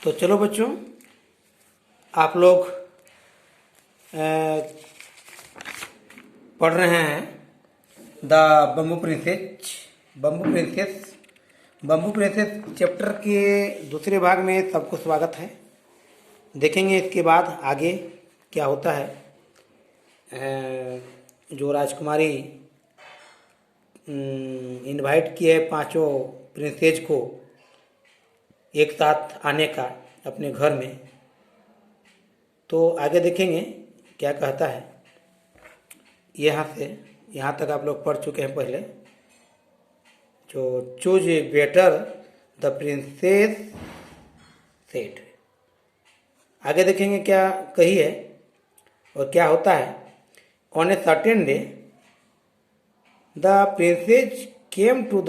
तो चलो बच्चों, आप लोग पढ़ रहे हैं the bamboo princess bamboo princess chapter के दूसरे भाग में सबको स्वागत है। देखेंगे इसके बाद आगे क्या होता है। जो राजकुमारी इनवाइट किए पांचों प्रिंसेस को एक साथ आने का अपने घर में, तो आगे देखेंगे क्या कहता है। यहाँ तक आप लोग पढ़ चुके हैं पहले। जो choose better the princess said, आगे देखेंगे क्या कही है और क्या होता है। On a certain day the princess came to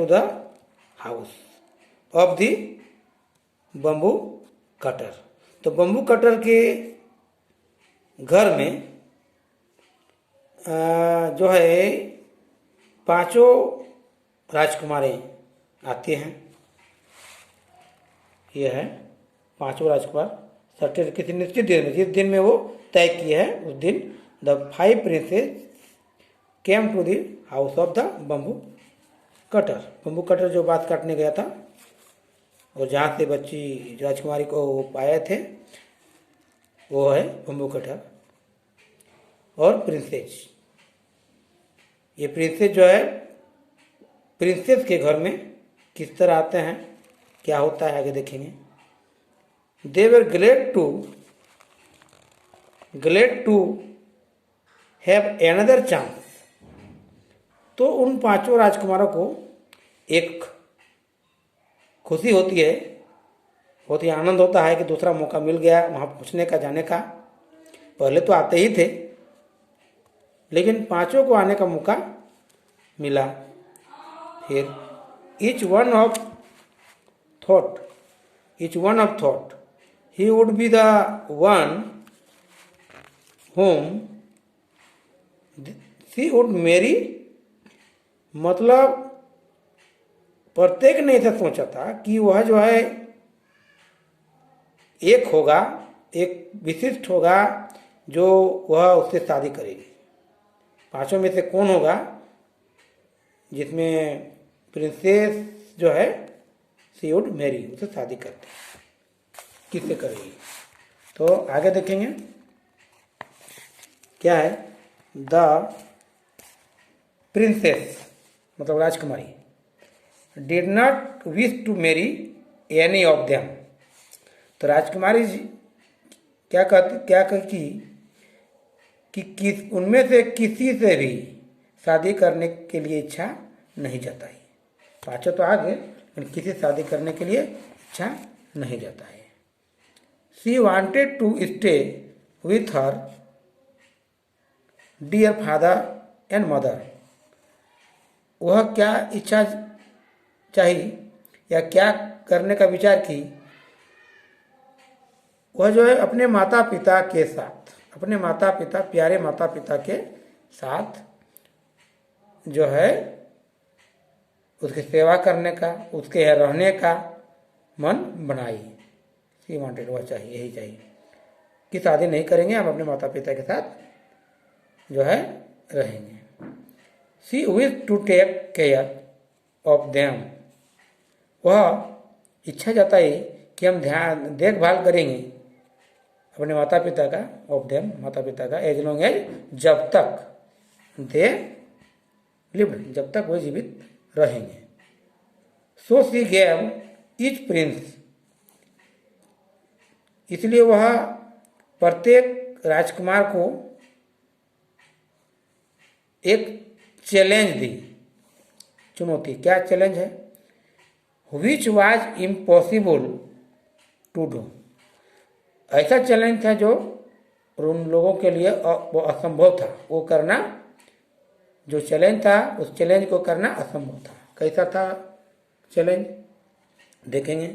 the house of the bamboo cutter. तो बम्बू कटर के घर में जो है पांचों राजकुमारें आती हैं। यह है पांचों राजकुमार सर्टेन किसी निश्चित दिन में, जिस दिन में वो तय किए हैं उस दिन the 5 princes came to the house of the bamboo cutter. Bamboo cutter जो बात काटने गया था और जहाँ से बच्ची राजकुमारी को पाए थे वो है बम्बू कटर। और प्रिंसेस, ये प्रिंसेस जो है प्रिंसेस के घर में किस तरह आते हैं, क्या होता है आगे देखेंगे। They were glad to have another chance. तो उन पांचों राजकुमारों को एक खुशी होती है, बहुत ही आनंद होता है कि दूसरा मौका मिल गया वहाँ पहुँचने का, जाने का। पहले तो आते ही थे लेकिन पांचों को आने का मौका मिला। फिर each one of thought he would be the one whom she would marry। मतलब प्रत्येक ने ऐसा सोचा था कि वह जो है एक होगा, एक विशिष्ट होगा जो वह उससे शादी करेगी। पांचों में से कौन होगा जिसमें प्रिंसेस जो है सी वुड मैरी, उससे शादी करते, किससे करेगी। तो आगे देखेंगे क्या है। द प्रिंसेस मतलब राजकुमारी did not wish to marry any of them. तो राजकुमारी क्या कहती कि उनमें से किसी से भी शादी करने के लिए इच्छा नहीं जताई। पांचों तो आ गए लेकिन किसी से शादी करने के लिए इच्छा नहीं जताई। She wanted to stay with her dear father and mother. वह क्या इच्छा चाहिए या क्या करने का विचार की, वह जो है अपने माता पिता के साथ, अपने माता पिता, प्यारे माता पिता के साथ जो है उसकी सेवा करने का, उसके यहाँ रहने का मन बनाई। सी वांटेड, वह चाहिए, यही चाहिए कि शादी नहीं करेंगे, हम अपने माता पिता के साथ जो है रहेंगे। She wish to take care of them. वह इच्छा जताई कि हम देखभाल करेंगे अपने माता पिता का, ऑफ देम माता पिता का, एज लॉन्ग एज जब तक दे लिव, जब तक वो जीवित रहेंगे। सो सी गेव ईच प्रिंस, इसलिए वह प्रत्येक राजकुमार को एक चैलेंज दी, चुनौती। क्या चैलेंज है? Which was impossible to do. ऐसा चैलेंज था जो उन लोगों के लिए वो असंभव था वो करना। जो चैलेंज था उस चैलेंज को करना असंभव था। कैसा था चैलेंज देखेंगे।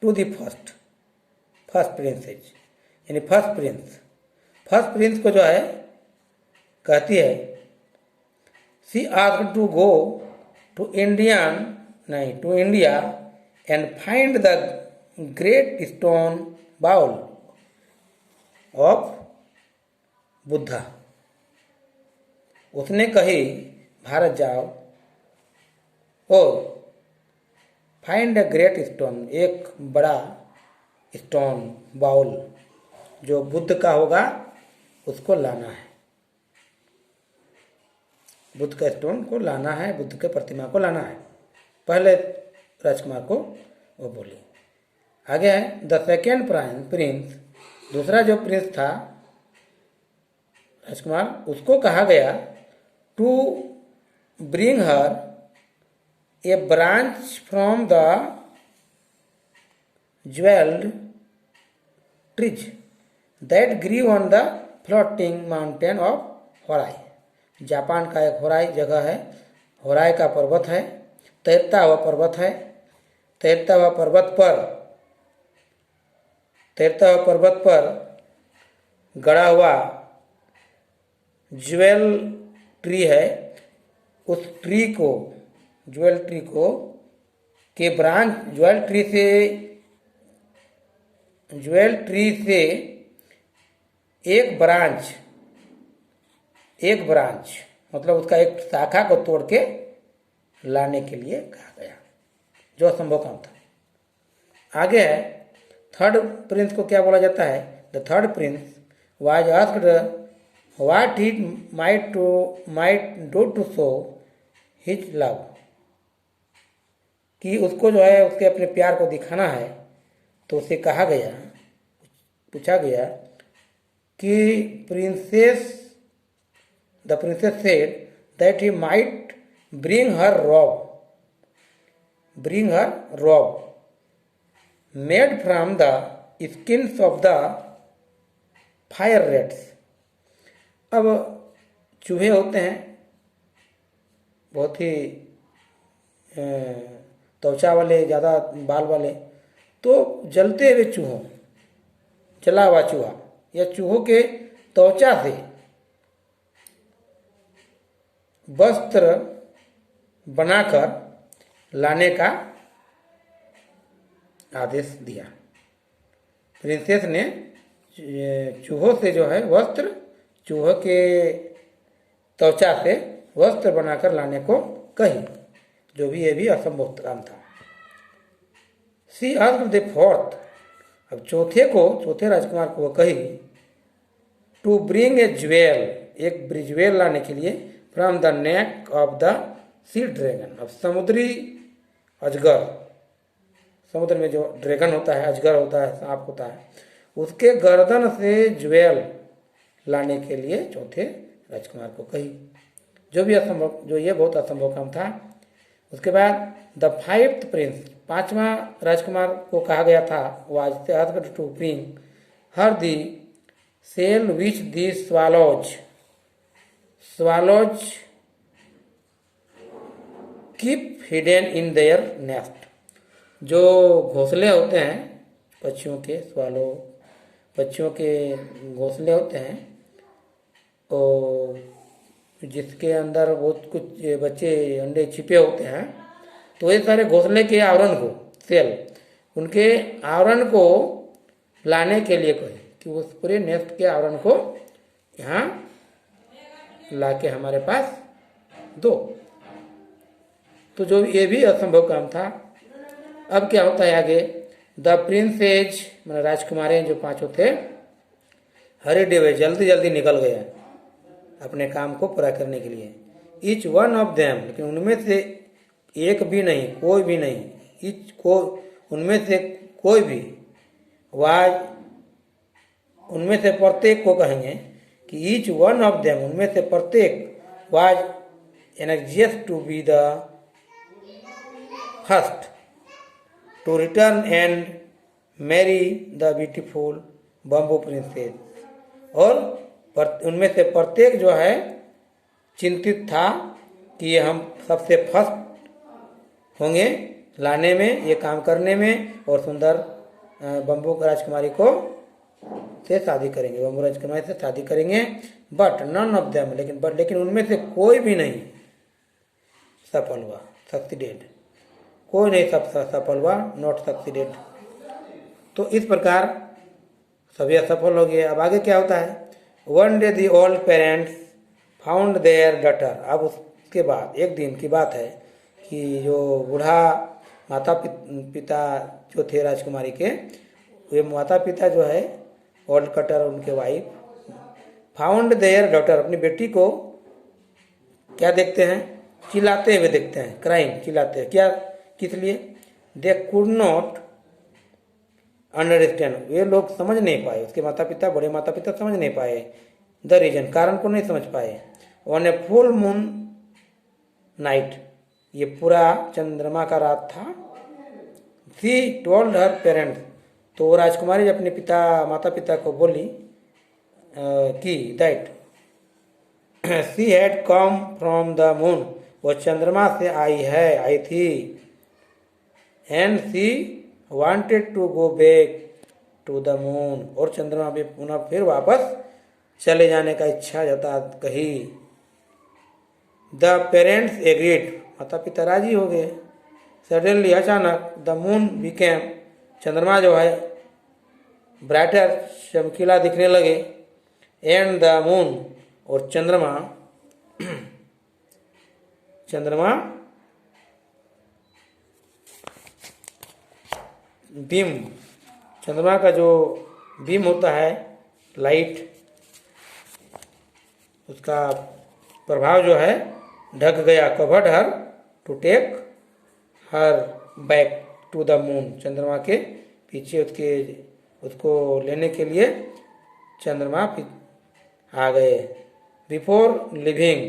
टू द फर्स्ट प्रिंसेस, यानी फर्स्ट प्रिंस को जो है कहती है she asked to go to India and find the great stone bowl of Buddha. उसने कही भारत जाओ और फाइंड अ ग्रेट स्टोन, एक बड़ा स्टोन बाउल जो बुद्ध का होगा उसको लाना है, बुद्ध का स्टोन को लाना है, बुद्ध के प्रतिमा को लाना है। पहले राजकुमार को वो बोली। आगे है द सेकेंड प्रिंस, दूसरा जो प्रिंस था राजकुमार, उसको कहा गया to bring her a branch from the jeweled trees that grew on the floating mountain of Horai. Japan का एक होराई जगह है, होराई का पर्वत है, तैरता हुआ पर्वत है। तैरता हुआ पर्वत पर गड़ा हुआ ज्वेल ट्री है। उस ट्री को, ज्वेल ट्री को के ब्रांच, ज्वेल ट्री से एक ब्रांच मतलब उसका एक शाखा को तोड़ के लाने के लिए कहा गया, जो असंभव काम था। आगे है थर्ड प्रिंस को क्या बोला जाता है? The third prince was asked what he might do to show his love, कि उसको जो है उसके अपने प्यार को दिखाना है। तो उसे कहा गया, पूछा गया कि the princess said that he might bring her robe made from the skins of the fire rats। अब चूहे होते हैं बहुत ही त्वचा वाले, ज़्यादा बाल वाले, तो जलते हुए चूहों, जला हुआ चूहा या चूहों के त्वचा से वस्त्र बनाकर लाने का आदेश दिया। प्रिंसेस ने चूहों से जो है वस्त्र, चूहों के त्वचा से वस्त्र बनाकर लाने को कही, जो भी ये भी असंभव काम था। सी आस्क्ड द फोर्थ, अब चौथे राजकुमार को वो कही टू ब्रिंग ए ज्वेल, एक ज्वेल लाने के लिए, from the neck of the sea dragon. अब समुद्री अजगर, समुद्र में जो ड्रैगन होता है, अजगर होता है, सांप होता है, उसके गर्दन से ज्वेल लाने के लिए चौथे राजकुमार को कही, जो भी असंभव, जो ये बहुत असंभव काम था। उसके बाद द फाइव्थ प्रिंस, पांचवा राजकुमार को कहा गया था, was asked to bring her the shell which the swallows keep hidden in their nest. जो घोंसले होते हैं पक्षियों के, पक्षियों के घोंसले होते हैं, और जिसके अंदर बहुत कुछ बच्चे अंडे छिपे होते हैं, तो ये सारे घोंसले के आवरण को, सेल, उनके आवरण को लाने के लिए कहे कि उस पूरे नेस्ट के आवरण को यहाँ लाके हमारे पास दो। तो जो ये भी असंभव काम था। अब क्या होता है आगे? द प्रिंसेज, मतलब राजकुमारें जो पांचों थे, हरी वे, जल्दी निकल गए अपने काम को पूरा करने के लिए। ईच वन ऑफ देम, लेकिन उनमें से एक भी नहीं, कोई भी नहीं, उनमें से कोई भी, वाज, उनमें से प्रत्येक को कहेंगे कि ईच वन ऑफ देम, उनमें से प्रत्येक, was energious to be the first to return and marry the beautiful bamboo princess. और उनमें से प्रत्येक जो है चिंतित था कि हम सबसे फर्स्ट होंगे लाने में, ये काम करने में, और सुंदर बम्बू राजकुमारी को से शादी करेंगे, बम्बू राजकुमारी से शादी करेंगे। बट नन ऑफ देम, लेकिन उनमें से कोई भी नहीं सफल हुआ, सक्सीडेड, कोई नहीं सफल हुआ, नॉट सक्सीडेड। तो इस प्रकार सभी असफल हो गए। अब आगे क्या होता है, one day the old parents found there daughter. अब उसके बाद एक दिन की बात है कि जो बूढ़ा माता पिता जो थे राजकुमारी के, वे माता पिता जो है ओल्ड कटर उनके वाइफ, फाउंड देयर डॉटर, अपनी बेटी को क्या देखते हैं, चिल्लाते हुए देखते हैं, क्राइम, चिल्लाते हैं। क्या, किस लिए, दे कुड नॉट अंडरस्टैंड, वे लोग समझ नहीं पाए, उसके माता पिता, बड़े माता पिता समझ नहीं पाए, द रीजन, कारण को नहीं समझ पाए। On a full moon night, ये पूरा चंद्रमा का रात था। शी टोल्ड हर पेरेंट्स, तो राजकुमारी अपने माता पिता को बोली कि that she had come from the moon, वो चंद्रमा से आई थी। And she wanted to go back to the moon, और चंद्रमा पे पुनः फिर वापस चले जाने का इच्छा जता कही। द पेरेंट्स एग्रीड, माता पिता राजी हो गए। सडनली, अचानक, द मून बिकेम, चंद्रमा जो है ब्राइटर, चमकीला दिखने लगे। एंड द मून, और चंद्रमा बीम, चंद्रमा का जो बीम होता है, लाइट, उसका प्रभाव जो है ढक गया। Covered her to take her back to the moon, चंद्रमा के पीछे उसको लेने के लिए चंद्रमा आ गए। बिफोर लिविंग,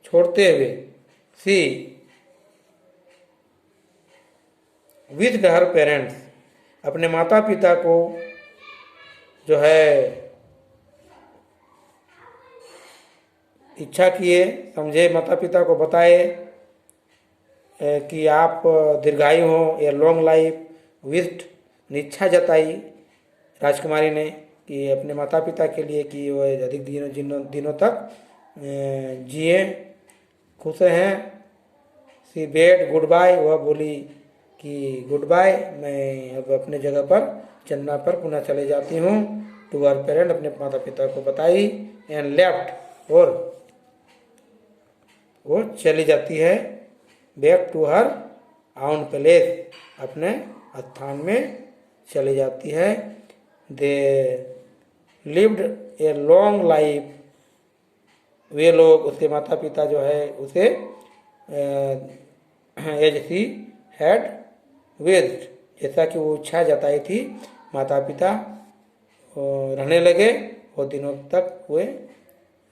छोड़ते हुए, सी विद हर पेरेंट्स, अपने माता पिता को जो है इच्छा किए, समझे, माता पिता को बताए कि आप दीर्घायु हो, या लॉन्ग लाइफ, विश्ड, इच्छा जताई राजकुमारी ने कि अपने माता पिता के लिए कि वो अधिक दिनों तक जिए, खुश रहें। सी बेड गुड बाय, वह बोली कि गुड बाय, मैं अब अपने जगह पर चंद्रमा पर पुनः चले जाती हूँ। टू आवर पेरेंट, अपने माता पिता को बताई। एंड लेफ्ट, और वो चली जाती है बैक टू हर आउन प्लेस, अपने स्थान में चली जाती है। They lived a long life, वे लोग, उसके माता पिता जो है उसे एज सी हैड विश्ड, जैसा कि वो इच्छा जताई थी, माता पिता रहने लगे। वो दिनों तक वे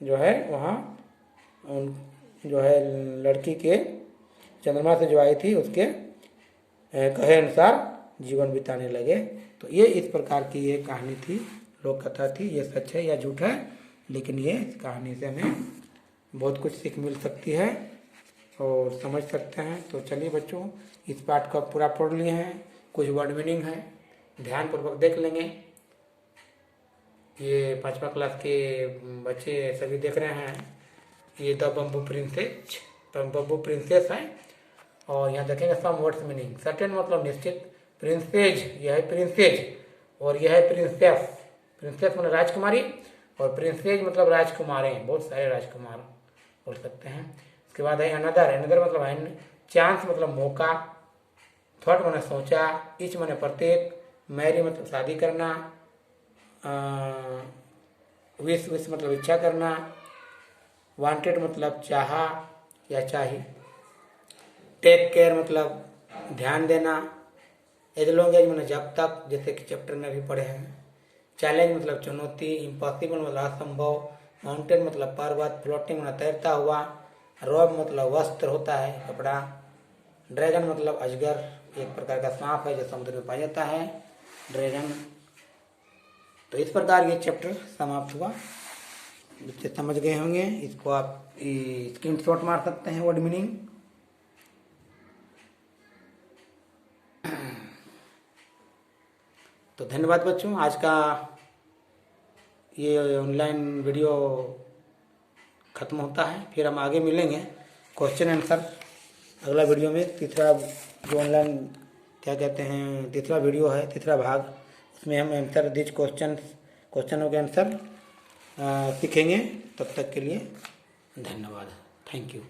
जो है वहाँ जो है लड़की के चंद्रमा से जो आई थी उसके कहे अनुसार जीवन बिताने लगे। तो ये इस प्रकार की ये कहानी थी, लोक कथा थी। ये सच है या झूठ है, लेकिन ये इस कहानी से हमें बहुत कुछ सीख मिल सकती है और समझ सकते हैं। तो चलिए बच्चों, इस पाठ को पूरा पढ़ लिए हैं, कुछ वर्ड मीनिंग है, ध्यानपूर्वक देख लेंगे। ये 5वीं क्लास के बच्चे सभी देख रहे हैं। ये द बम्बू प्रिंसेस है, और यहाँ देखेंगे सम वर्ड्स मीनिंग। सर्टेन मतलब निश्चित, प्रिंसेज, यह है प्रिंसेज, और यह है प्रिंसेस। प्रिंसेस मतलब राजकुमारी, और प्रिंसेज मतलब राजकुमारें, बहुत सारे राजकुमार बोल सकते हैं। उसके बाद है अनदर मतलब है चांस मतलब मौका, थॉट मैंने सोचा, इच मैंने प्रत्येक, मैरी मतलब शादी करना, विश मतलब इच्छा करना, वांटेड मतलब चाहा या चाहिए, टेक केयर मतलब ध्यान देना, एज लॉन्ग एज मतलब जब तक, जैसे कि चैप्टर में भी पढ़े हैं। चैलेंज मतलब चुनौती, इम्पॉसिबल मतलब असंभव, माउंटेन मतलब पर्वत, फ्लोटिंग मतलब तैरता हुआ, रॉब मतलब वस्त्र होता है, कपड़ा, ड्रैगन मतलब अजगर, एक प्रकार का सांप है जो समुद्र में पाया जाता है, ड्रैगन। तो इस प्रकार ये चैप्टर समाप्त हुआ। बच्चे समझ गए होंगे। इसको आप स्क्रीनशॉट मार सकते हैं वर्ड मीनिंग। तो धन्यवाद बच्चों, आज का ये ऑनलाइन वीडियो खत्म होता है। फिर हम आगे मिलेंगे क्वेश्चन आंसर अगला वीडियो में तीसरा जो ऑनलाइन क्या कहते हैं तीसरा वीडियो है, तीसरा भाग, उसमें हम आंसर दिस क्वेश्चनों के आंसर सीखेंगे। तब तक के लिए धन्यवाद। Thank you.